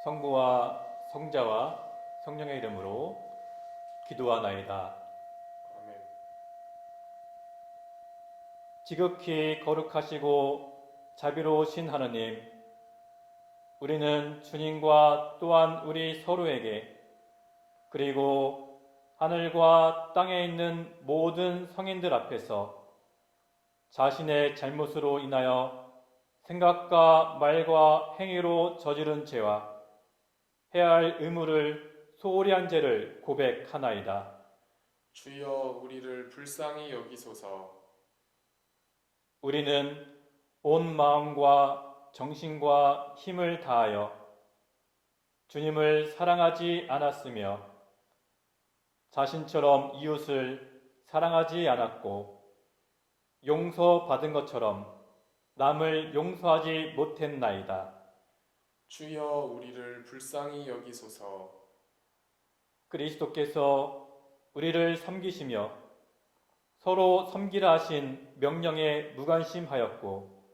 성부와 성자와 성령의 이름으로 기도하나이다. 아멘. 지극히 거룩하시고 자비로우신 하느님, 우리는 주님과 또한 우리 서로에게, 그리고 하늘과 땅에 있는 모든 성인들 앞에서 자신의 잘못으로 인하여 생각과 말과 행위로 저지른 죄와 해야 할 의무를 소홀히 한 죄를 고백하나이다. 주여 우리를 불쌍히 여기소서. 우리는 온 마음과 정신과 힘을 다하여 주님을 사랑하지 않았으며 자신처럼 이웃을 사랑하지 않았고 용서받은 것처럼 남을 용서하지 못했나이다. 주여 우리를 불쌍히 여기소서. 그리스도께서 우리를 섬기시며 서로 섬기라 하신 명령에 무관심하였고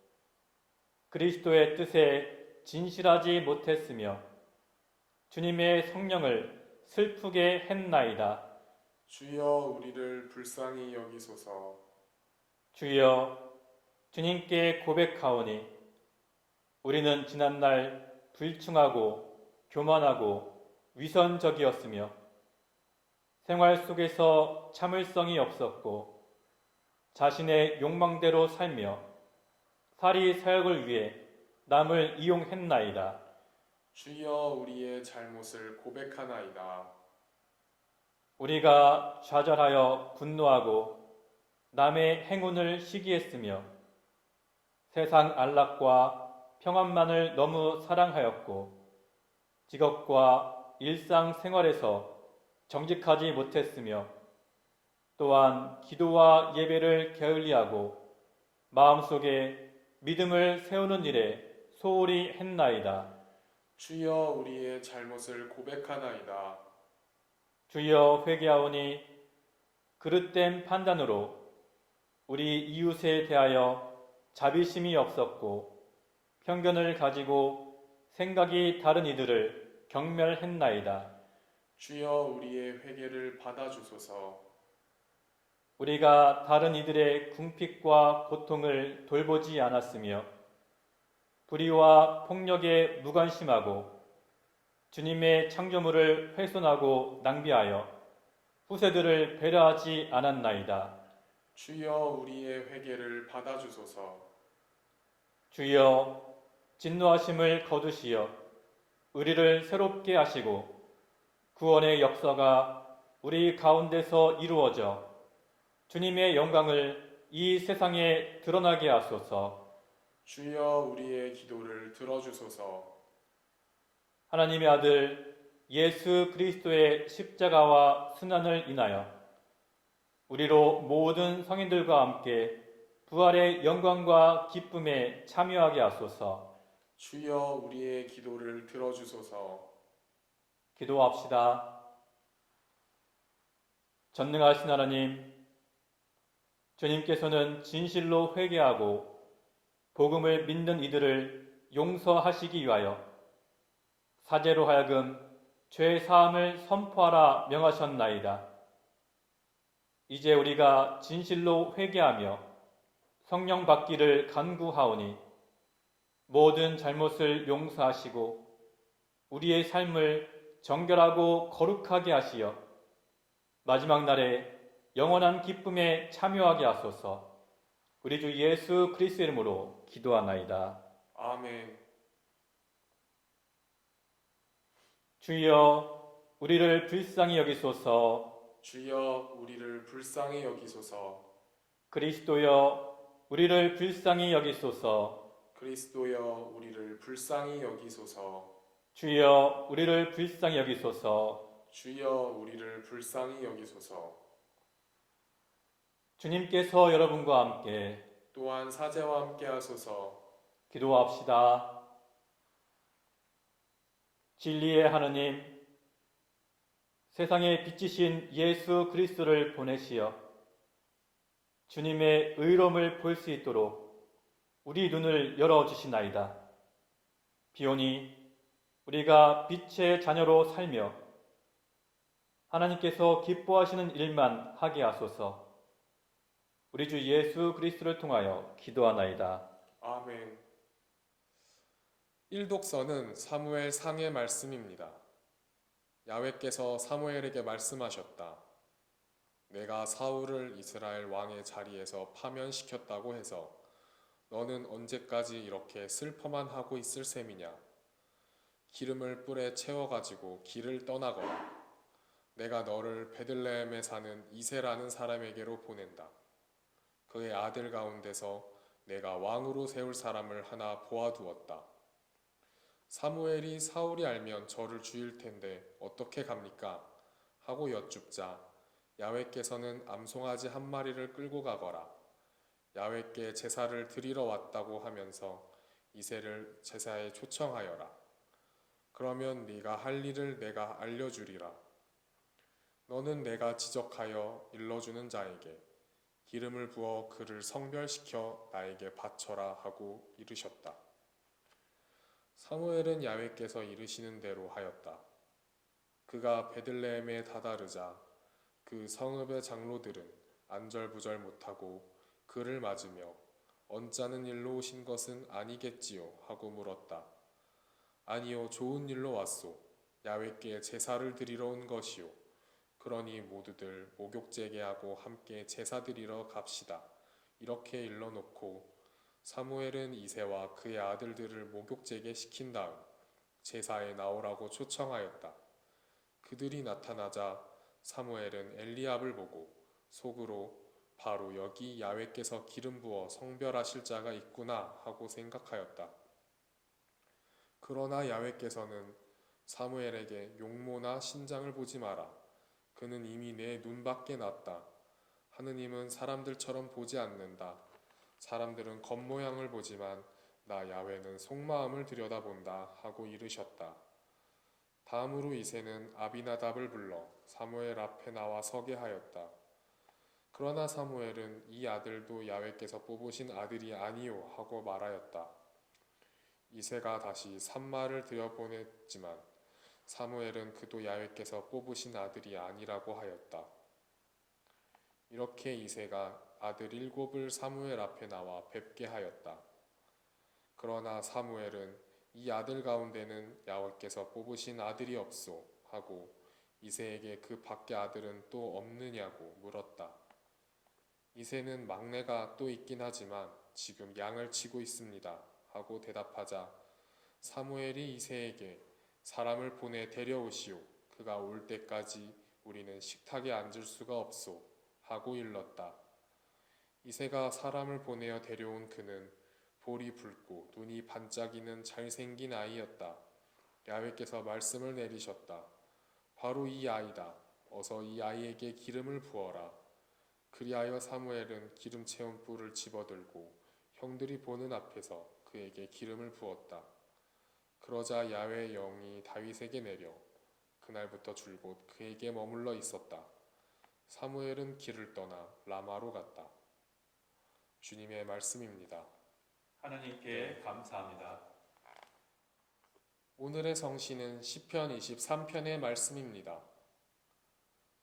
그리스도의 뜻에 진실하지 못했으며 주님의 성령을 슬프게 했나이다. 주여 우리를 불쌍히 여기소서. 주여, 주님께 고백하오니 우리는 지난날 불충하고 교만하고 위선적이었으며 생활 속에서 참을성이 없었고 자신의 욕망대로 살며 사리 사욕을 위해 남을 이용했나이다. 주여 우리의 잘못을 고백하나이다. 우리가 좌절하여 분노하고 남의 행운을 시기했으며 세상 안락과 평안만을 너무 사랑하였고 직업과 일상생활에서 정직하지 못했으며 또한 기도와 예배를 게을리하고 마음속에 믿음을 세우는 일에 소홀히 했나이다. 주여 우리의 잘못을 고백하나이다. 주여 회개하오니 그릇된 판단으로 우리 이웃에 대하여 자비심이 없었고 편견을 가지고 생각이 다른 이들을 경멸했나이다. 주여 우리의 회개를 받아주소서. 우리가 다른 이들의 궁핍과 고통을 돌보지 않았으며 불의와 폭력에 무관심하고 주님의 창조물을 훼손하고 낭비하여 후세들을 배려하지 않았나이다. 주여 우리의 회개를 받아주소서. 주여 진노하심을 거두시어 우리를 새롭게 하시고 구원의 역사가 우리 가운데서 이루어져 주님의 영광을 이 세상에 드러나게 하소서. 주여 우리의 기도를 들어주소서. 하나님의 아들 예수 그리스도의 십자가와 순환을 인하여 우리로 모든 성인들과 함께 부활의 영광과 기쁨에 참여하게 하소서. 주여 우리의 기도를 들어주소서. 기도합시다. 전능하신 하나님, 주님께서는 진실로 회개하고 복음을 믿는 이들을 용서하시기 위하여 사제로 하여금 죄 사함을 선포하라 명하셨나이다. 이제 우리가 진실로 회개하며 성령 받기를 간구하오니 모든 잘못을 용서하시고 우리의 삶을 정결하고 거룩하게 하시어 마지막 날에 영원한 기쁨에 참여하게 하소서. 우리 주 예수 그리스도의 이름으로 기도하나이다. 아멘. 주여 우리를 불쌍히 여기소서. 주여 우리를 불쌍히 여기소서. 그리스도여 우리를 불쌍히 여기소서. 그리스도여 우리를 불쌍히 여기소서. 주여 우리를 불쌍히 여기소서. 주여 우리를 불쌍히 여기소서. 주님께서 여러분과 함께 또한 사제와 함께 하소서. 기도합시다. 진리의 하느님, 세상에 빛이신 예수 그리스도를 보내시어 주님의 의로움을 볼 수 있도록 우리 눈을 열어주시나이다. 비오니 우리가 빛의 자녀로 살며 하나님께서 기뻐하시는 일만 하게 하소서. 우리 주 예수 그리스도를 통하여 기도하나이다. 아멘. 일독서는 사무엘 상의 말씀입니다. 야훼께서 사무엘에게 말씀하셨다. 내가 사울을 이스라엘 왕의 자리에서 파면시켰다고 해서 너는 언제까지 이렇게 슬퍼만 하고 있을 셈이냐? 기름을 뿔에 채워가지고 길을 떠나거라. 내가 너를 베들레헴에 사는 이새라는 사람에게로 보낸다. 그의 아들 가운데서 내가 왕으로 세울 사람을 하나 보아두었다. 사무엘이 사울이 알면 저를 죽일 텐데 어떻게 갑니까? 하고 여쭙자 야훼께서는 암송아지 한 마리를 끌고 가거라. 야훼께 제사를 드리러 왔다고 하면서 이새를 제사에 초청하여라. 그러면 네가 할 일을 내가 알려주리라. 너는 내가 지적하여 일러주는 자에게 기름을 부어 그를 성별시켜 나에게 바쳐라 하고 이르셨다. 사무엘은 야훼께서 이르시는 대로 하였다. 그가 베들레헴에 다다르자 그 성읍의 장로들은 안절부절 못하고 그를 맞으며 언짢은 일로 오신 것은 아니겠지요 하고 물었다. 아니요, 좋은 일로 왔소. 야훼께 제사를 드리러 온 것이요. 그러니 모두들 목욕제게 하고 함께 제사 드리러 갑시다. 이렇게 일러놓고 사무엘은 이새와 그의 아들들을 목욕제게 시킨 다음 제사에 나오라고 초청하였다. 그들이 나타나자 사무엘은 엘리압을 보고 속으로 바로 여기 야훼께서 기름 부어 성별하실 자가 있구나 하고 생각하였다. 그러나 야훼께서는 사무엘에게 용모나 신장을 보지 마라. 그는 이미 내 눈 밖에 났다. 하느님은 사람들처럼 보지 않는다. 사람들은 겉모양을 보지만 나 야훼는 속마음을 들여다본다 하고 이르셨다. 다음으로 이새는 아비나답을 불러 사무엘 앞에 나와 서게 하였다. 그러나 사무엘은 이 아들도 야훼께서 뽑으신 아들이 아니요 하고 말하였다. 이새가 다시 산마를 들여보냈지만 사무엘은 그도 야훼께서 뽑으신 아들이 아니라고 하였다. 이렇게 이새가 아들 7을 사무엘 앞에 나와 뵙게 하였다. 그러나 사무엘은 이 아들 가운데는 야훼께서 뽑으신 아들이 없소 하고 이새에게 그 밖의 아들은 또 없느냐고 물었다. 이새는 막내가 또 있긴 하지만 지금 양을 치고 있습니다 하고 대답하자 사무엘이 이새에게 사람을 보내 데려오시오. 그가 올 때까지 우리는 식탁에 앉을 수가 없소 하고 일렀다. 이새가 사람을 보내어 데려온 그는 볼이 붉고 눈이 반짝이는 잘생긴 아이였다. 야훼께서 말씀을 내리셨다. 바로 이 아이다. 어서 이 아이에게 기름을 부어라. 그리하여 사무엘은 기름 채운 뿔을 집어들고 형들이 보는 앞에서 그에게 기름을 부었다. 그러자 야훼의 영이 다윗에게 내려 그날부터 줄곧 그에게 머물러 있었다. 사무엘은 길을 떠나 라마로 갔다. 주님의 말씀입니다. 하나님께 감사합니다. 오늘의 성시는 시편 23편의 말씀입니다.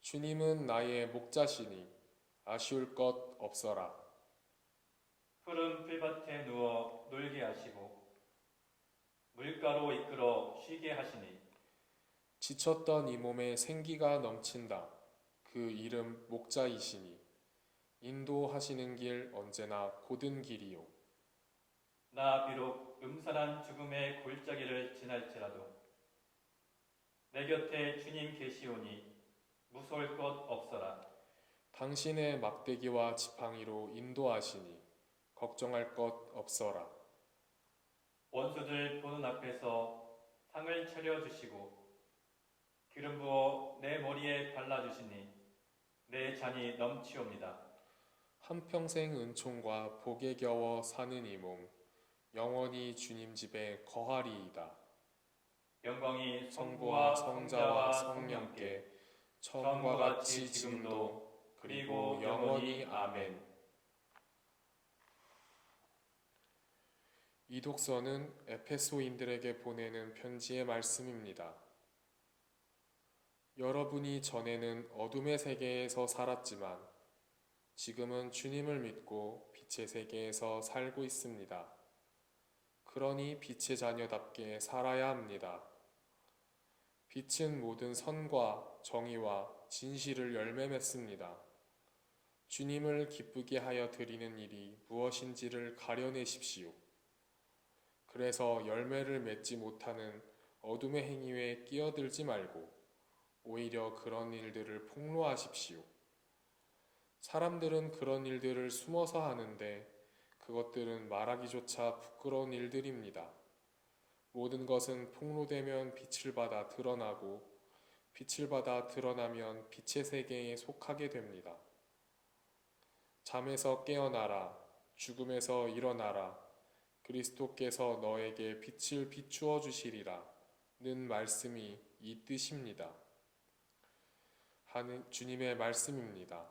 주님은 나의 목자시니 아쉬울 것 없어라. 푸른 풀밭에 누워 놀게 하시고 물가로 이끌어 쉬게 하시니 지쳤던 이 몸에 생기가 넘친다. 그 이름 목자이시니 인도하시는 길 언제나 곧은 길이요. 나 비록 음산한 죽음의 골짜기를 지날지라도 내 곁에 주님 계시오니 무서울 것 없어라. 당신의 막대기와 지팡이로 인도하시니 걱정할 것 없어라. 원수들 보는 앞에서 상을 차려주시고 기름 부어 내 머리에 발라주시니 내 잔이 넘치옵니다. 한평생 은총과 복에 겨워 사는 이 몸 영원히 주님 집에 거하리이다. 영광이 성부와 성부와 성자와 성자와 성령께 성령께 처음과 같이 지금도 그리고 영원히 아멘. 이 독서는 에페소인들에게 보내는 편지의 말씀입니다. 여러분이 전에는 어둠의 세계에서 살았지만 지금은 주님을 믿고 빛의 세계에서 살고 있습니다. 그러니 빛의 자녀답게 살아야 합니다. 빛은 모든 선과 정의와 진실을 열매 맺습니다. 주님을 기쁘게 하여 드리는 일이 무엇인지를 가려내십시오. 그래서 열매를 맺지 못하는 어둠의 행위에 끼어들지 말고 오히려 그런 일들을 폭로하십시오. 사람들은 그런 일들을 숨어서 하는데 그것들은 말하기조차 부끄러운 일들입니다. 모든 것은 폭로되면 빛을 받아 드러나고 빛을 받아 드러나면 빛의 세계에 속하게 됩니다. 잠에서 깨어나라, 죽음에서 일어나라, 그리스도께서 너에게 빛을 비추어 주시리라 는 말씀이 이 뜻입니다. 하는 주님의 말씀입니다.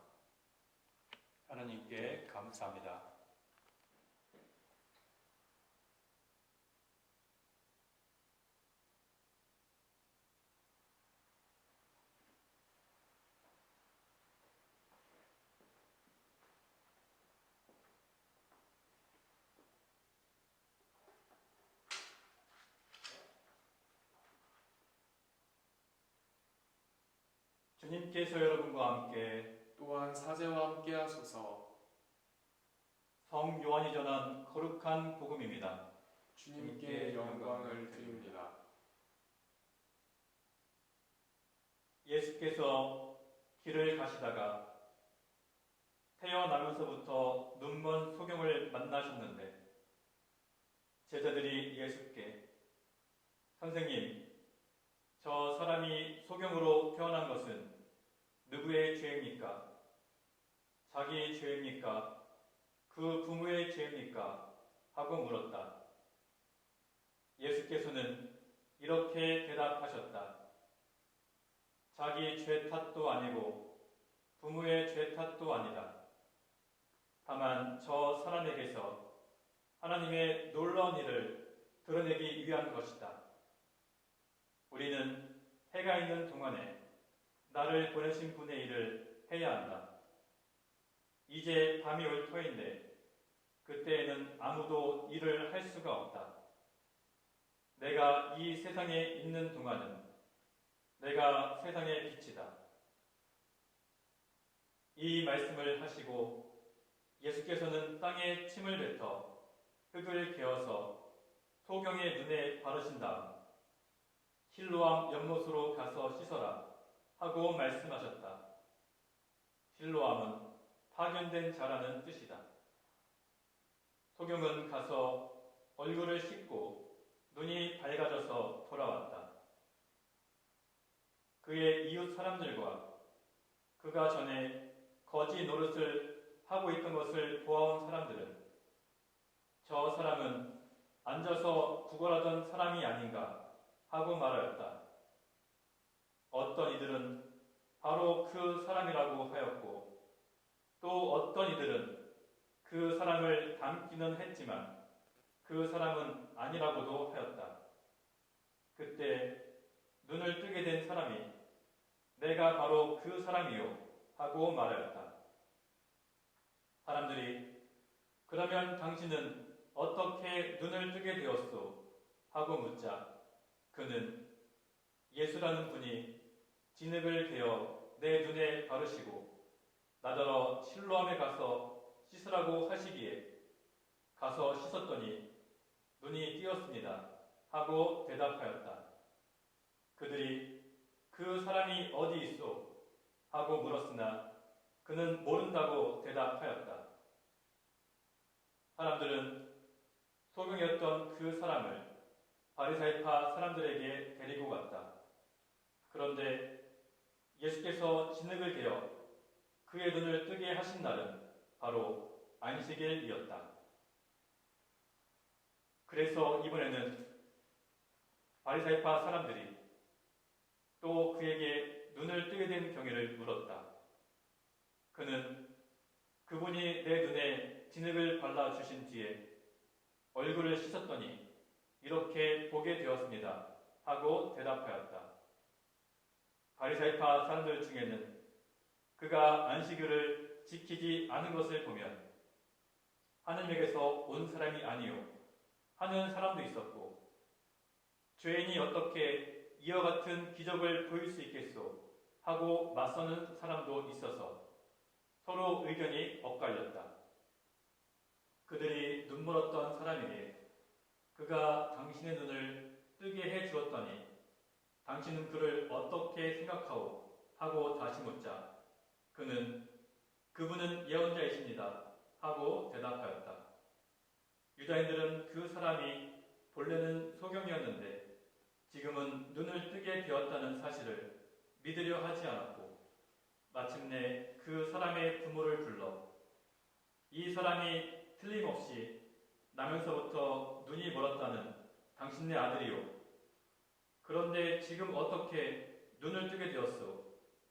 하나님께 감사합니다. 주님께서 여러분과 함께 또한 사제와 함께 하소서. 성 요한이 전한 거룩한 복음입니다. 주님께 영광을 드립니다. 예수께서 길을 가시다가 태어나면서부터 눈먼 소경을 만나셨는데 제자들이 예수께 선생님, 저 사람이 소경으로 태어난 것은 누구의 죄입니까? 자기 죄입니까? 그 부모의 죄입니까? 하고 물었다. 예수께서는 이렇게 대답하셨다. 자기 죄 탓도 아니고 부모의 죄 탓도 아니다. 다만 저 사람에게서 하나님의 놀라운 일을 드러내기 위한 것이다. 우리는 해가 있는 동안에 나를 보내신 분의 일을 해야 한다. 이제 밤이 올 터인데 그때에는 아무도 일을 할 수가 없다. 내가 이 세상에 있는 동안은 내가 세상의 빛이다. 이 말씀을 하시고 예수께서는 땅에 침을 뱉어 흙을 개어서 소경의 눈에 바르신 다음 실로암 연못으로 가서 씻어라 하고 말씀하셨다. 실로암은 파견된 자라는 뜻이다. 소경은 가서 얼굴을 씻고 눈이 밝아져서 돌아왔다. 그의 이웃 사람들과 그가 전에 거지 노릇을 하고 있던 것을 보아온 사람들은 저 사람은 앉아서 구걸하던 사람이 아닌가 하고 말하였다. 어떤 이들은 바로 그 사람이라고 하였고 또 어떤 이들은 그 사람을 닮기는 했지만 그 사람은 아니라고도 하였다. 그때 눈을 뜨게 된 사람이 내가 바로 그 사람이요 하고 말하였다. 사람들이 그러면 당신은 어떻게 눈을 뜨게 되었소? 하고 묻자 그는 예수라는 분이 진흙을 개어 내 눈에 바르시고 나더러 실로암에 가서 씻으라고 하시기에 가서 씻었더니 눈이 띄었습니다 하고 대답하였다. 그들이 그 사람이 어디 있소? 하고 물었으나 그는 모른다고 대답하였다. 사람들은 소경이었던 그 사람을 바리사이파 사람들에게 데리고 갔다. 그런데 예수께서 진흙을 개어 그의 눈을 뜨게 하신 날은 바로 안식일이었다. 그래서 이번에는 바리사이파 사람들이 또 그에게 눈을 뜨게 된 경위를 물었다. 그는 그분이 내 눈에 진흙을 발라주신 뒤에 얼굴을 씻었더니 이렇게 보게 되었습니다. 하고 대답하였다. 바리새파 사람들 중에는 그가 안식일을 지키지 않은 것을 보면 하느님에게서 온 사람이 아니요 하는 사람도 있었고, 죄인이 어떻게 이와 같은 기적을 보일 수 있겠소 하고 맞서는 사람도 있어서 서로 의견이 엇갈렸다. 그들이 눈멀었던 사람에게 그가 당신의 눈을 뜨게 해 주었더니 당신은 그를 어떻게 생각하오 하고 다시 묻자 그는 그분은 예언자이십니다 하고 대답하였다. 유다인들은 그 사람이 본래는 소경이었는데 지금은 눈을 뜨게 되었다는 사실을 믿으려 하지 않았고, 마침내 그 사람의 부모를 불러 이 사람이 틀림없이 나면서부터 눈이 멀었다는 당신네 아들이요, 그런데 지금 어떻게 눈을 뜨게 되었소?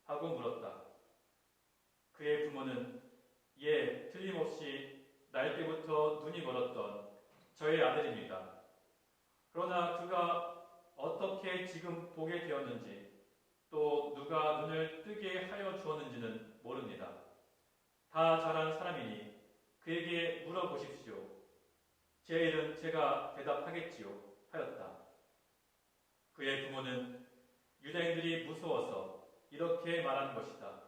하고 물었다. 그의 부모는 예, 틀림없이 날 때부터 눈이 멀었던 저의 아들입니다. 그러나 그가 어떻게 지금 보게 되었는지 또 누가 눈을 뜨게 하여 주었는지는 모릅니다. 다 자란 사람이니 그에게 물어보십시오. 제 일은 제가 대답하겠지요 하였다. 그의 부모는 유다인들이 무서워서 이렇게 말한 것이다.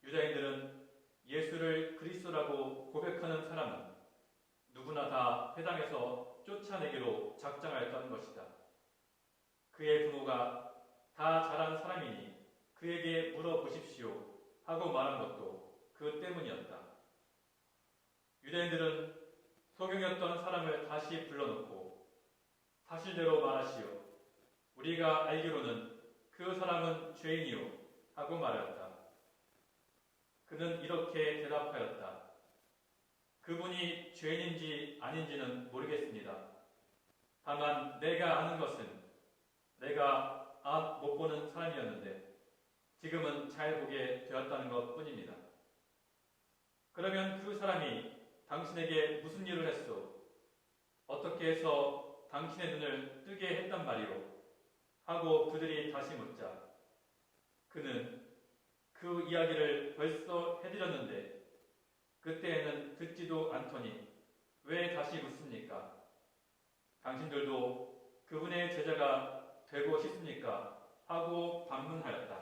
유다인들은 예수를 그리스도라고 고백하는 사람은 누구나 다 회당에서 쫓아내기로 작정하였던 것이다. 그의 부모가 다 자란 사람이니 그에게 물어보십시오 하고 말한 것도 그 때문이었다. 유대인들은 소경이었던 사람을 다시 불러놓고 사실대로 말하시오. 우리가 알기로는 그 사람은 죄인이요 하고 말하였다. 그는 이렇게 대답하였다. 그분이 죄인인지 아닌지는 모르겠습니다. 다만 내가 아는 것은 내가 앞 못 보는 사람이었는데 지금은 잘 보게 되었다는 것 뿐입니다. 그러면 그 사람이 당신에게 무슨 일을 했소? 어떻게 해서 당신의 눈을 뜨게 했단 말이오? 하고 그들이 다시 묻자 그는 그 이야기를 벌써 해드렸는데 그때에는 듣지도 않더니 왜 다시 묻습니까? 당신들도 그분의 제자가 되고 싶습니까? 하고 반문하였다.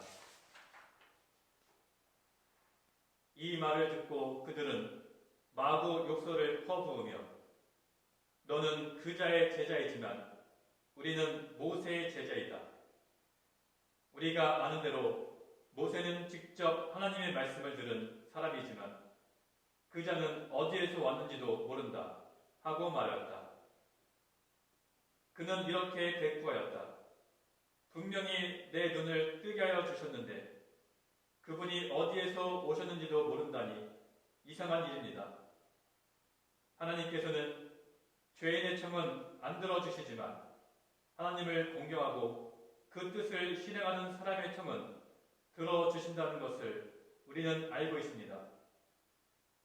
이 말을 듣고 그들은 마구 욕설을 퍼부으며 너는 그자의 제자이지만 우리는 모세의 제자이다. 우리가 아는 대로 모세는 직접 하나님의 말씀을 들은 사람이지만 그자는 어디에서 왔는지도 모른다 하고 말했다. 그는 이렇게 대꾸하였다. 분명히 내 눈을 뜨게 하여 주셨는데 그분이 어디에서 오셨는지도 모른다니 이상한 일입니다. 하나님께서는 죄인의 청은 안 들어주시지만 하나님을 공경하고 그 뜻을 실행하는 사람의 청은 들어주신다는 것을 우리는 알고 있습니다.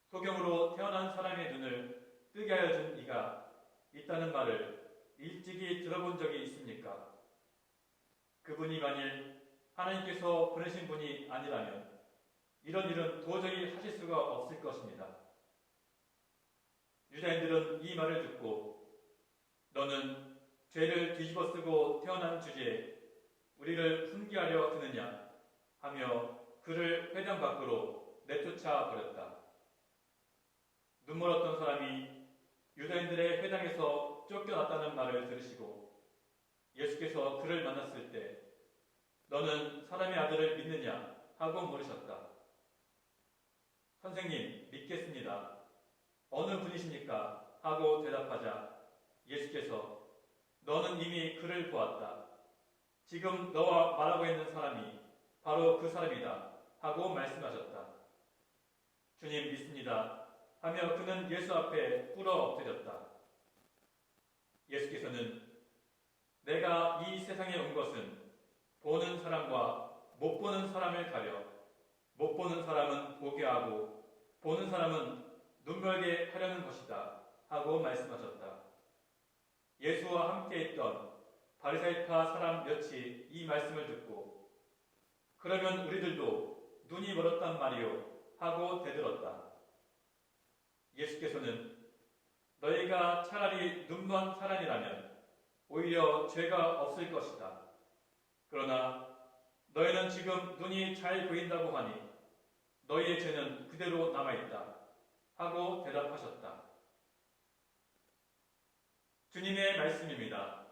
소경으로 태어난 사람의 눈을 뜨게 하여 준 이가 있다는 말을 일찍이 들어본 적이 있습니까? 그분이 만일 하나님께서 보내신 분이 아니라면 이런 일은 도저히 하실 수가 없을 것입니다. 유다인들은 이 말을 듣고 너는 죄를 뒤집어 쓰고 태어난 주제에 우리를 훈계하려 드느냐 하며 그를 회당 밖으로 내쫓아 버렸다. 눈멀었던 사람이 유다인들의 회당에서 쫓겨났다는 말을 들으시고 예수께서 그를 만났을 때 너는 사람의 아들을 믿느냐 하고 물으셨다. 선생님, 믿겠습니다. 어느 분이십니까? 하고 대답하자 예수께서 너는 이미 그를 보았다. 지금 너와 말하고 있는 사람이 바로 그 사람이다 하고 말씀하셨다. 주님 믿습니다 하며 그는 예수 앞에 꿇어 엎드렸다. 예수께서는 내가 이 세상에 온 것은 보는 사람과 못 보는 사람을 가려 못 보는 사람은 보게 하고 보는 사람은 눈멀게 하려는 것이다 하고 말씀하셨다. 예수와 함께 있던 바리새파 사람 몇이 이 말씀을 듣고 그러면 우리들도 눈이 멀었단 말이요 하고 대들었다. 예수께서는 너희가 차라리 눈먼 사람이라면 오히려 죄가 없을 것이다. 그러나 너희는 지금 눈이 잘 보인다고 하니 너희의 죄는 그대로 남아있다 하고 대답하셨다. 주님의 말씀입니다.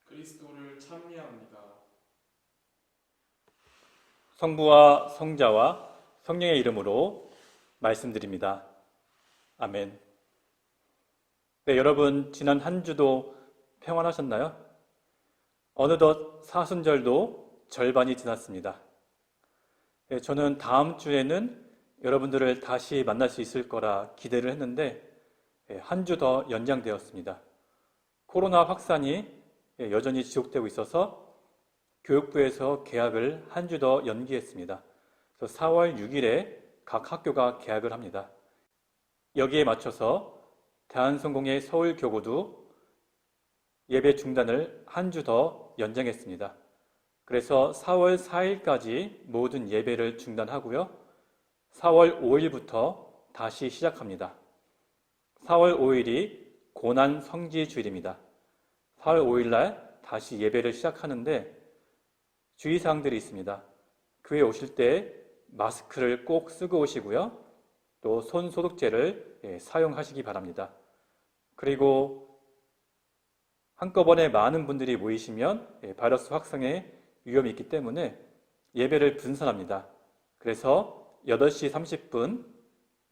그리스도를 찬미합니다. 성부와 성자와 성령의 이름으로 말씀드립니다. 아멘. 네, 여러분 지난 한 주도 평안하셨나요? 어느덧 사순절도 절반이 지났습니다. 네, 저는 다음 주에는 여러분들을 다시 만날 수 있을 거라 기대를 했는데 한 주 더 연장되었습니다. 코로나 확산이 여전히 지속되고 있어서 교육부에서 개학을 한 주 더 연기했습니다. 그래서 4월 6일에 각 학교가 개학을 합니다. 여기에 맞춰서 대한성공회 서울교구도 예배 중단을 한 주 더 연장했습니다. 그래서 4월 4일까지 모든 예배를 중단하고요. 4월 5일부터 다시 시작합니다. 4월 5일이 고난 성지 주일입니다. 4월 5일날 다시 예배를 시작하는데 주의사항들이 있습니다. 교회 오실 때 마스크를 꼭 쓰고 오시고요. 또 손 소독제를 사용하시기 바랍니다. 그리고 한꺼번에 많은 분들이 모이시면 바이러스 확산의 위험이 있기 때문에 예배를 분산합니다. 그래서 8시 30분,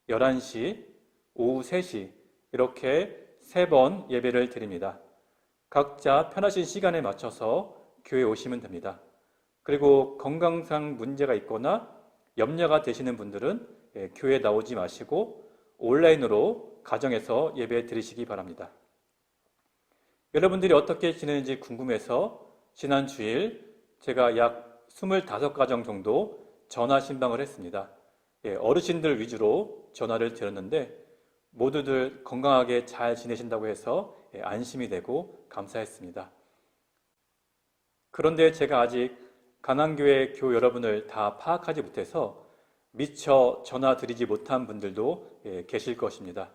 11시, 오후 3시 이렇게 3번 예배를 드립니다. 각자 편하신 시간에 맞춰서 교회에 오시면 됩니다. 그리고 건강상 문제가 있거나 염려가 되시는 분들은 교회에 나오지 마시고 온라인으로 가정에서 예배 드리시기 바랍니다. 여러분들이 어떻게 지내는지 궁금해서 지난 주일 제가 약 25가정 정도 전화 신방을 했습니다. 어르신들 위주로 전화를 드렸는데 모두들 건강하게 잘 지내신다고 해서 안심이 되고 감사했습니다. 그런데 제가 아직 가난교회 교우 여러분을 다 파악하지 못해서 미처 전화 드리지 못한 분들도 계실 것입니다.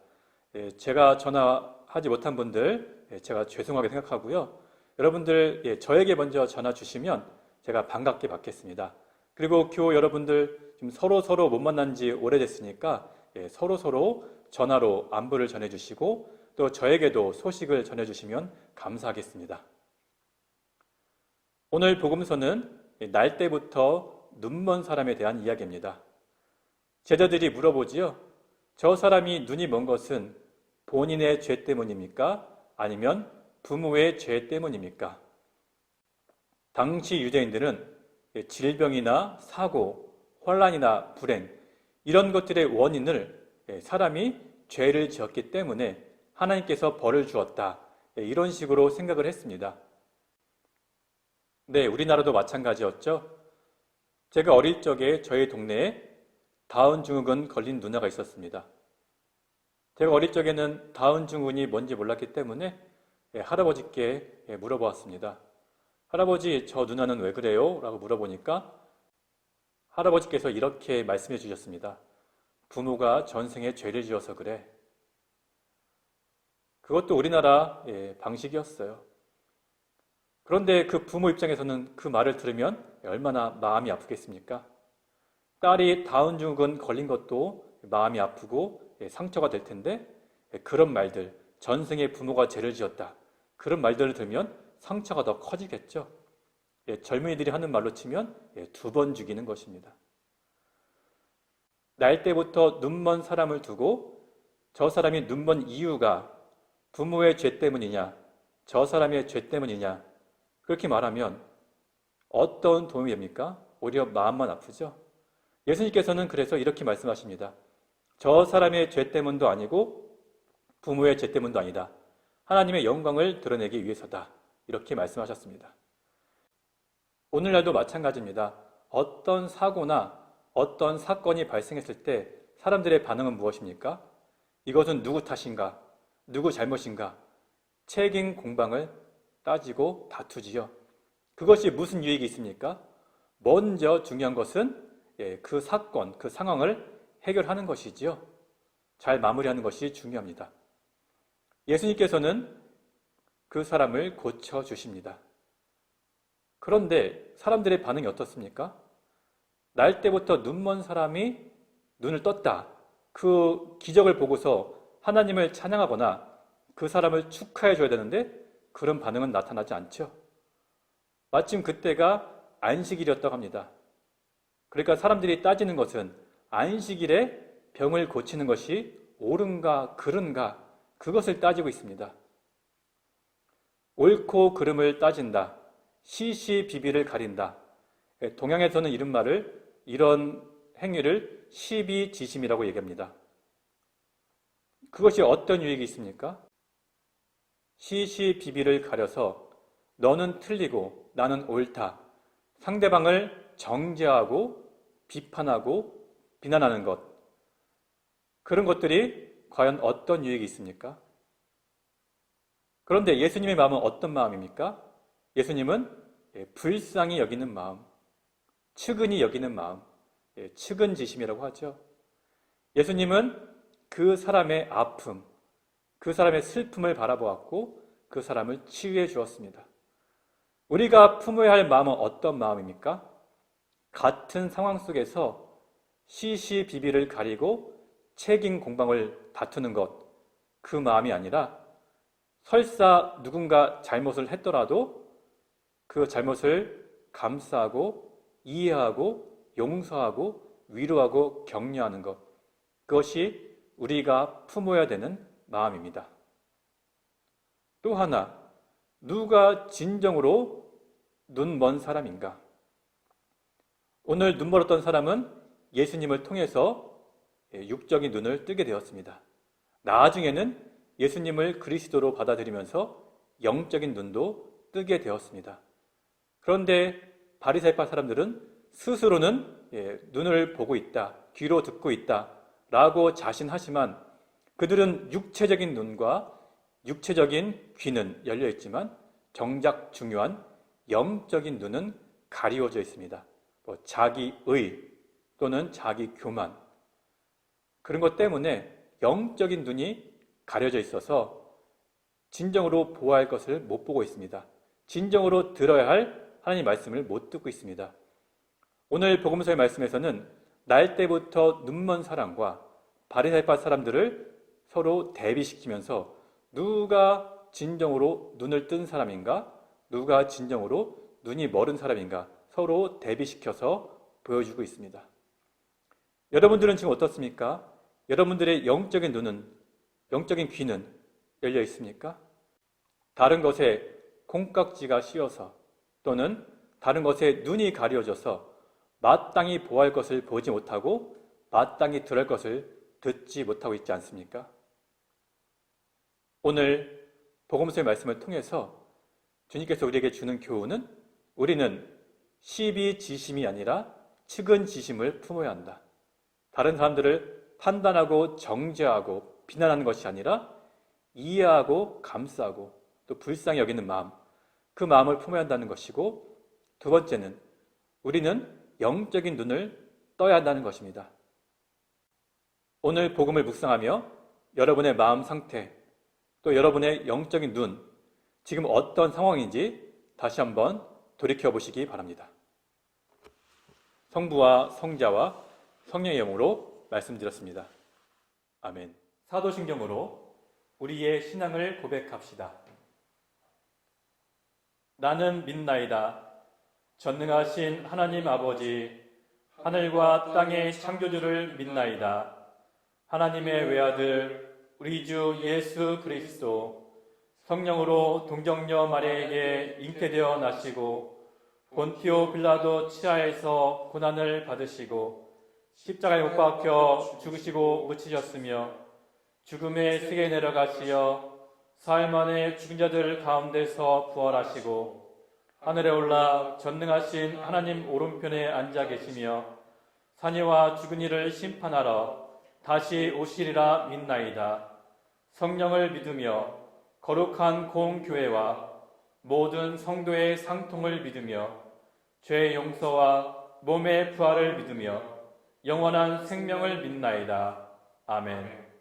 제가 전화하지 못한 분들 제가 죄송하게 생각하고요. 여러분들 저에게 먼저 전화 주시면 제가 반갑게 받겠습니다. 그리고 교우 여러분들 지금 서로 못 만난 지 오래됐으니까 서로 전화로 안부를 전해주시고 또 저에게도 소식을 전해주시면 감사하겠습니다. 오늘 복음서는 날 때부터 눈먼 사람에 대한 이야기입니다. 제자들이 물어보지요. 저 사람이 눈이 먼 것은 본인의 죄 때문입니까? 아니면 부모의 죄 때문입니까? 당시 유대인들은 질병이나 사고, 환란이나 불행 이런 것들의 원인을 사람이 죄를 지었기 때문에 하나님께서 벌을 주었다. 이런 식으로 생각을 했습니다. 네, 우리나라도 마찬가지였죠. 제가 어릴 적에 저희 동네에 다운 증후군 걸린 누나가 있었습니다. 제가 어릴 적에는 다운 증후군이 뭔지 몰랐기 때문에 할아버지께 물어보았습니다. 할아버지, 저 누나는 왜 그래요? 라고 물어보니까 할아버지께서 이렇게 말씀해 주셨습니다. 부모가 전생에 죄를 지어서 그래. 그것도 우리나라 방식이었어요. 그런데 그 부모 입장에서는 그 말을 들으면 얼마나 마음이 아프겠습니까? 딸이 다운 증후군 걸린 것도 마음이 아프고 상처가 될 텐데 그런 말들, 전생에 부모가 죄를 지었다. 그런 말들을 들으면 상처가 더 커지겠죠. 젊은이들이 하는 말로 치면 2번 죽이는 것입니다. 날 때부터 눈먼 사람을 두고 저 사람이 눈먼 이유가 부모의 죄 때문이냐, 저 사람의 죄 때문이냐 그렇게 말하면 어떤 도움이 됩니까? 오히려 마음만 아프죠. 예수님께서는 그래서 이렇게 말씀하십니다. 저 사람의 죄 때문도 아니고 부모의 죄 때문도 아니다. 하나님의 영광을 드러내기 위해서다. 이렇게 말씀하셨습니다. 오늘날도 마찬가지입니다. 어떤 사고나 어떤 사건이 발생했을 때 사람들의 반응은 무엇입니까? 이것은 누구 탓인가? 누구 잘못인가 책임 공방을 따지고 다투지요. 그것이 무슨 유익이 있습니까? 먼저 중요한 것은 그 사건, 그 상황을 해결하는 것이지요. 잘 마무리하는 것이 중요합니다. 예수님께서는 그 사람을 고쳐주십니다. 그런데 사람들의 반응이 어떻습니까? 날 때부터 눈먼 사람이 눈을 떴다. 그 기적을 보고서 하나님을 찬양하거나 그 사람을 축하해 줘야 되는데 그런 반응은 나타나지 않죠. 마침 그때가 안식일이었다고 합니다. 그러니까 사람들이 따지는 것은 안식일에 병을 고치는 것이 옳은가 그른가 그것을 따지고 있습니다. 옳고 그름을 따진다. 시시비비를 가린다. 동양에서는 이런 행위를 시비지심이라고 얘기합니다. 그것이 어떤 유익이 있습니까? 시시비비를 가려서 너는 틀리고 나는 옳다. 상대방을 정죄하고 비판하고 비난하는 것. 그런 것들이 과연 어떤 유익이 있습니까? 그런데 예수님의 마음은 어떤 마음입니까? 예수님은 불쌍히 여기는 마음, 측은히 여기는 마음, 측은지심이라고 하죠. 예수님은 그 사람의 아픔, 그 사람의 슬픔을 바라보았고 그 사람을 치유해 주었습니다. 우리가 품어야 할 마음은 어떤 마음입니까? 같은 상황 속에서 시시비비를 가리고 책임 공방을 다투는 것, 그 마음이 아니라 설사 누군가 잘못을 했더라도 그 잘못을 감싸고 이해하고 용서하고 위로하고 격려하는 것, 그것이 우리가 품어야 되는 마음입니다. 또 하나, 누가 진정으로 눈먼 사람인가? 오늘 눈멀었던 사람은 예수님을 통해서 육적인 눈을 뜨게 되었습니다. 나중에는 예수님을 그리스도로 받아들이면서 영적인 눈도 뜨게 되었습니다. 그런데 바리새파 사람들은 스스로는 눈을 보고 있다, 귀로 듣고 있다 라고 자신하지만 그들은 육체적인 눈과 육체적인 귀는 열려 있지만 정작 중요한 영적인 눈은 가리워져 있습니다. 자기의 또는 자기 교만, 그런 것 때문에 영적인 눈이 가려져 있어서 진정으로 보아야 할 것을 못 보고 있습니다. 진정으로 들어야 할 하나님의 말씀을 못 듣고 있습니다. 오늘 복음서의 말씀에서는 날 때부터 눈먼 사람과 바리새파 사람들을 서로 대비시키면서 누가 진정으로 눈을 뜬 사람인가, 누가 진정으로 눈이 멀은 사람인가 서로 대비시켜서 보여주고 있습니다. 여러분들은 지금 어떻습니까? 여러분들의 영적인 눈은, 영적인 귀는 열려 있습니까? 다른 것에 콩깍지가 씌어서 또는 다른 것에 눈이 가려져서 마땅히 보할 것을 보지 못하고 마땅히 들을 것을 듣지 못하고 있지 않습니까? 오늘 복음서의 말씀을 통해서 주님께서 우리에게 주는 교훈은 우리는 시비지심이 아니라 측은지심을 품어야 한다. 다른 사람들을 판단하고 정죄하고 비난하는 것이 아니라 이해하고 감싸고 또 불쌍히 여기는 마음, 그 마음을 품어야 한다는 것이고, 두 번째는 우리는 영적인 눈을 떠야 한다는 것입니다. 오늘 복음을 묵상하며 여러분의 마음 상태, 또 여러분의 영적인 눈, 지금 어떤 상황인지 다시 한번 돌이켜보시기 바랍니다. 성부와 성자와 성령의 이름으로 말씀드렸습니다. 아멘. 사도신경으로 우리의 신앙을 고백합시다. 나는 믿나이다. 전능하신 하나님 아버지, 하늘과 땅의 창조주를 믿나이다. 하나님의 외아들 우리 주 예수 그리스도, 성령으로 동정녀 마리아에게 잉태되어 나시고 본티오 빌라도 치하에서 고난을 받으시고 십자가에 못 박혀 죽으시고 묻히셨으며 죽음의 세계에 내려가시어 사흘 만에 죽은 자들 가운데서 부활하시고 하늘에 올라 전능하신 하나님 오른편에 앉아 계시며 산이와 죽은 이를 심판하러 다시 오시리라 믿나이다. 성령을 믿으며 거룩한 공교회와 모든 성도의 상통을 믿으며 죄 용서와 몸의 부활을 믿으며 영원한 생명을 믿나이다. 아멘.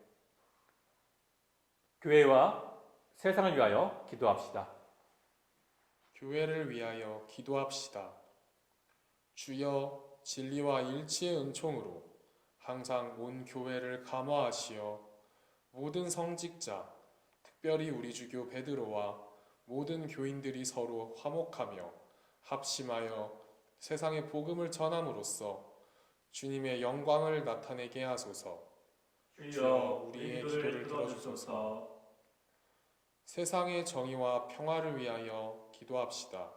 교회와 세상을 위하여 기도합시다. 교회를 위하여 기도합시다. 주여, 진리와 일치의 은총으로 항상 온 교회를 감화하시어 모든 성직자, 특별히 우리 주교 베드로와 모든 교인들이 서로 화목하며 합심하여 세상의 복음을 전함으로써 주님의 영광을 나타내게 하소서. 주여 우리의 기도를 들어주소서. 세상의 정의와 평화를 위하여 기도합시다.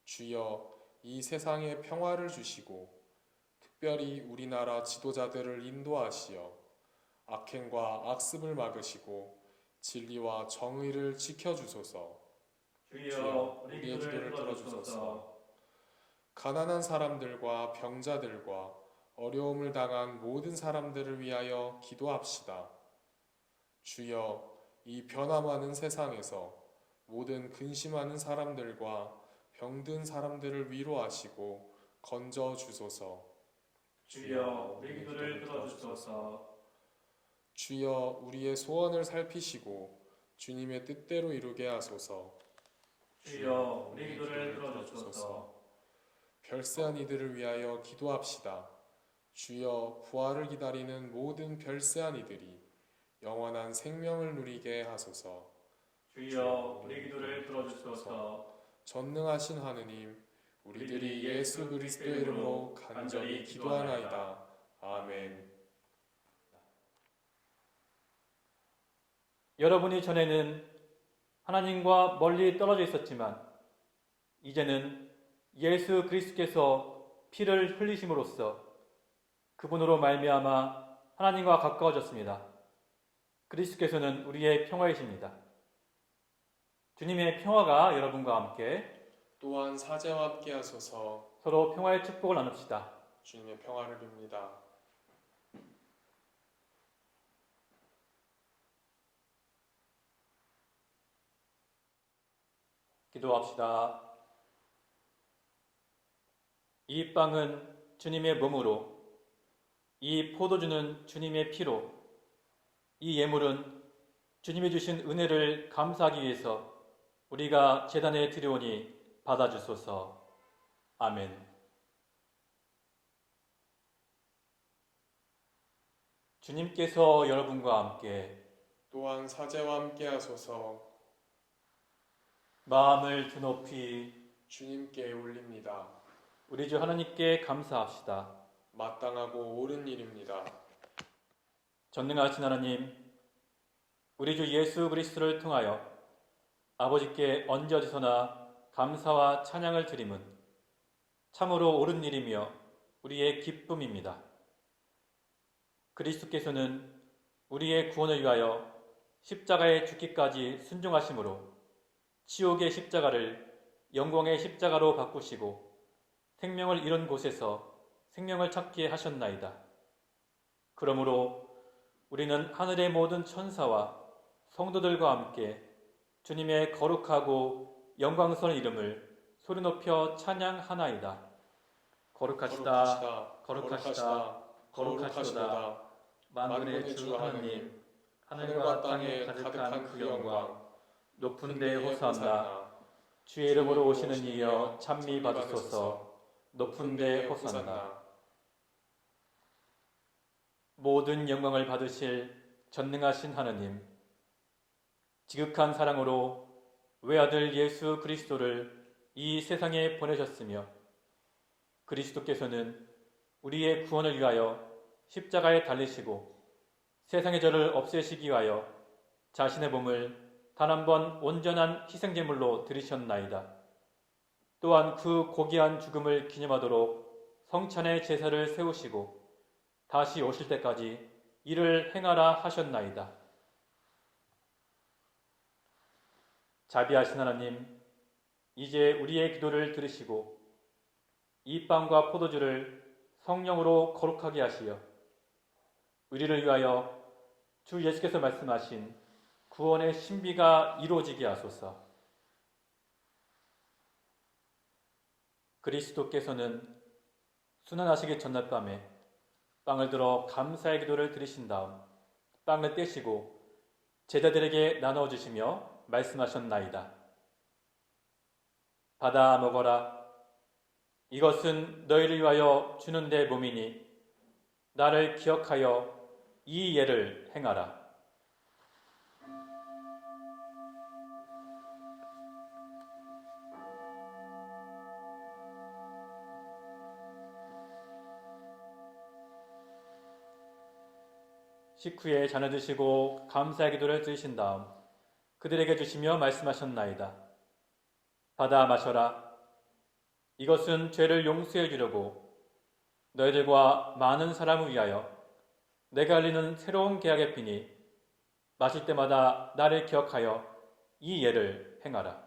주여, 이 세상에 평화를 주시고 특별히 우리나라 지도자들을 인도하시어 악행과 악습을 막으시고 진리와 정의를 지켜주소서. 주여 우리의 기도를 들어주소서. 가난한 사람들과 병자들과 어려움을 당한 모든 사람들을 위하여 기도합시다. 주여, 이 변화많은 세상에서 모든 근심하는 사람들과 병든 사람들을 위로하시고 건져 주소서. 주여 우리 기도를 들어주소서. 주여, 우리의 소원을 살피시고 주님의 뜻대로 이루게 하소서. 주여 우리 기도를 들어주소서. 별세한 이들을 위하여 기도합시다. 주여, 부활을 기다리는 모든 별세한 이들이 영원한 생명을 누리게 하소서. 주여 우리 기도를 들어주소서. 전능하신 하느님, 우리들이 예수 그리스도의 이름으로 간절히 기도하나이다. 아멘. 여러분이 전에는 하나님과 멀리 떨어져 있었지만 이제는 예수 그리스도께서 피를 흘리심으로써 그분으로 말미암아 하나님과 가까워졌습니다. 그리스도께서는 우리의 평화이십니다. 주님의 평화가 여러분과 함께 또한 사제와 함께 하소서. 서로 평화의 축복을 나눕시다. 주님의 평화를 빕니다. 기도합시다. 이 빵은 주님의 몸으로, 이 포도주는 주님의 피로, 이 예물은 주님이 주신 은혜를 감사하기 위해서 우리가 제단에 드리오니 받아주소서. 아멘. 주님께서 여러분과 함께 또한 사제와 함께 하소서. 마음을 드높이 주님께 올립니다. 우리 주 하나님께 감사합시다. 마땅하고 옳은 일입니다. 전능하신 하나님, 우리 주 예수 그리스도를 통하여 아버지께 언제 어디서나 감사와 찬양을 드림은 참으로 옳은 일이며 우리의 기쁨입니다. 그리스도께서는 우리의 구원을 위하여 십자가에 죽기까지 순종하심으로 지옥의 십자가를 영광의 십자가로 바꾸시고 생명을 잃은 곳에서 생명을 찾게 하셨나이다. 그러므로 우리는 하늘의 모든 천사와 성도들과 함께 주님의 거룩하고 영광스러운 이름을 소리 높여 찬양하나이다. 거룩하시다, 거룩하시다, 거룩하시도다. 만군의 주 하나님, 하늘과 땅에 가득한 그 영광, 높은 데 호산나. 주의 이름으로 오시는 이여 찬미 받으소서. 높은 데 호산나. 모든 영광을 받으실 전능하신 하나님, 지극한 사랑으로 외아들 예수 그리스도를 이 세상에 보내셨으며 그리스도께서는 우리의 구원을 위하여 십자가에 달리시고 세상의 죄를 없애시기 위하여 자신의 몸을 단 한 번 온전한 희생제물로 드리셨나이다. 또한 그 고귀한 죽음을 기념하도록 성찬의 제사를 세우시고 다시 오실 때까지 이를 행하라 하셨나이다. 자비하신 하나님, 이제 우리의 기도를 들으시고 이 빵과 포도주를 성령으로 거룩하게 하시어 우리를 위하여 주 예수께서 말씀하신 구원의 신비가 이루어지게 하소서. 그리스도께서는 순환하시기 전날 밤에 빵을 들어 감사의 기도를 드리신 다음 빵을 떼시고 제자들에게 나누어 주시며 말씀하셨나이다. 받아 먹어라. 이것은 너희를 위하여 주는 내 몸이니 나를 기억하여 이 예를 행하라. 식후에 잔을 드시고 감사의 기도를 드리신 다음 그들에게 주시며 말씀하셨나이다. 받아 마셔라. 이것은 죄를 용서해 주려고 너희들과 많은 사람을 위하여 내가 알리는 새로운 계약의 피니 마실 때마다 나를 기억하여 이 예를 행하라.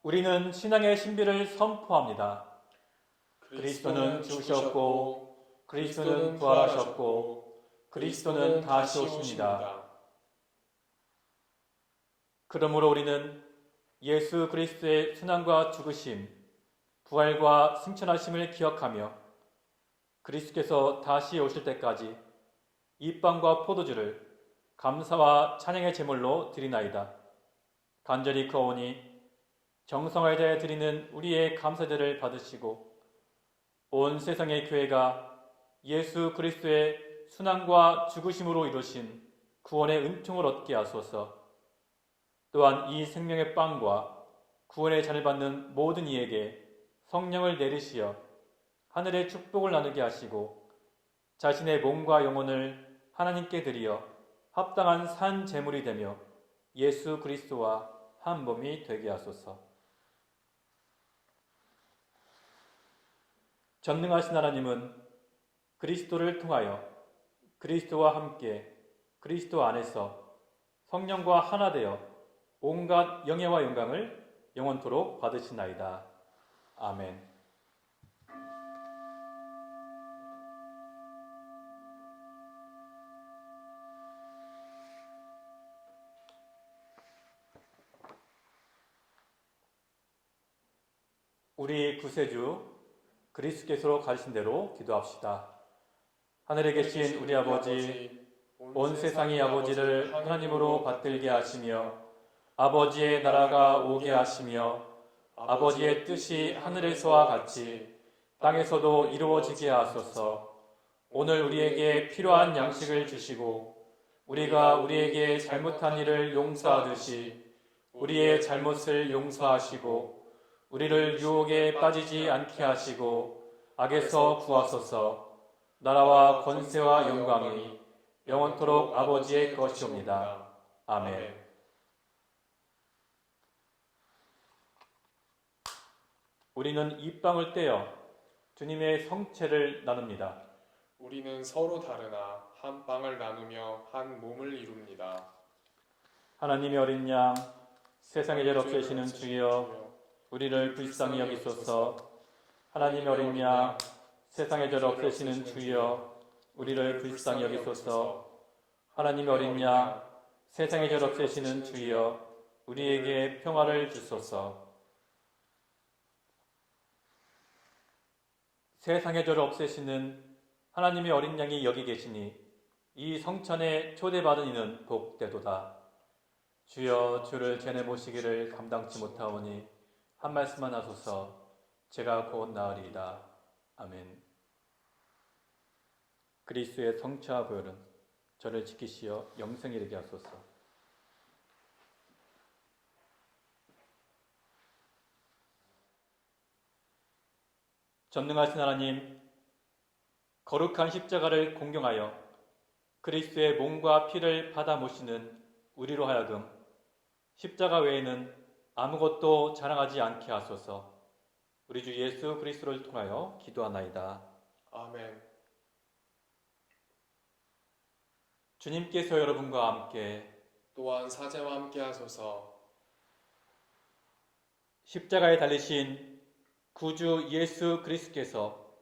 우리는 신앙의 신비를 선포합니다. 그리스도는 죽으셨고 그리스도는 부활하셨고 그리스도는 다시 오십니다. 그러므로 우리는 예수 그리스도의 순환과 죽으심, 부활과 승천하심을 기억하며 그리스도께서 다시 오실 때까지 이 빵과 포도주를 감사와 찬양의 제물로 드리나이다. 간절히 구하오니 정성을 다해 드리는 우리의 감사들을 받으시고 온 세상의 교회가 예수 그리스도의 순환과 죽으심으로 이루신 구원의 은총을 얻게 하소서. 또한 이 생명의 빵과 구원의 잔을 받는 모든 이에게 성령을 내리시어 하늘의 축복을 나누게 하시고 자신의 몸과 영혼을 하나님께 드리어 합당한 산 제물이 되며 예수 그리스도와 한 몸이 되게 하소서. 전능하신 하나님은 그리스도를 통하여 그리스도와 함께 그리스도 안에서 성령과 하나 되어 온갖 영예와 영광을 영원토록 받으시나이다. 아멘. 우리 구세주 그리스도께서 가르친 대로 기도합시다. 하늘에 계신 우리 아버지, 온 세상의 아버지를 하나님으로 받들게 하시며 아버지의 나라가 오게 하시며 아버지의 뜻이 하늘에서와 같이 땅에서도 이루어지게 하소서. 오늘 우리에게 필요한 양식을 주시고 우리가 우리에게 잘못한 일을 용서하듯이 우리의 잘못을 용서하시고 우리를 유혹에 빠지지 않게 하시고 악에서 구하소서. 나라와 권세와 영광이 영원토록 아버지의 것이옵니다. 아멘. 우리는 이 빵을 떼어 주님의 성체를 나눕니다. 우리는 서로 다르나 한 빵을 나누며 한 몸을 이룹니다. 하나님의 어린 양, 세상의 죄를 없애시는 주여, 우리를 불쌍히 여기소서. 하나님의 어린 양, 세상의 죄를 없애시는 주여, 우리를 불쌍히 여기소서. 하나님의 어린 양, 세상의 죄를 없애시는 주여, 우리에게 평화를 주소서. 세상의 죄를 없애시는 하나님의 어린 양이 여기 계시니 이 성찬에 초대받은 이는 복되도다. 주여, 주를 전해 모시기를 감당치 못하오니 한 말씀만 하소서. 제가 곧 나으리이다. 아멘. 그리스도의 성체와 보혈은 저를 지키시어 영생에 이르게 하소서. 전능하신 하나님, 거룩한 십자가를 공경하여 그리스도의 몸과 피를 받아 모시는 우리로 하여금 십자가 외에는 아무것도 자랑하지 않게 하소서. 우리 주 예수 그리스도를 통하여 기도하나이다. 아멘. 주님께서 여러분과 함께 또한 사제와 함께 하소서. 십자가에 달리신 구주 예수 그리스도께서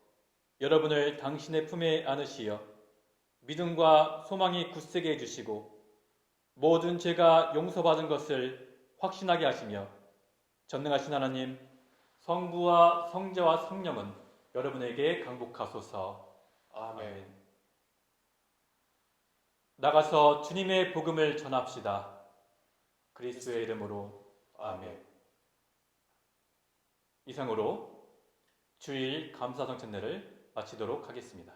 여러분을 당신의 품에 안으시어 믿음과 소망이 굳세게 해주시고 모든 죄가 용서받은 것을 확신하게 하시며 전능하신 하나님 성부와 성자와 성령은 여러분에게 강복하소서. 아멘. 나가서 주님의 복음을 전합시다. 그리스도의 이름으로 아멘. 이상으로 주일 감사성 찬례를 마치도록 하겠습니다.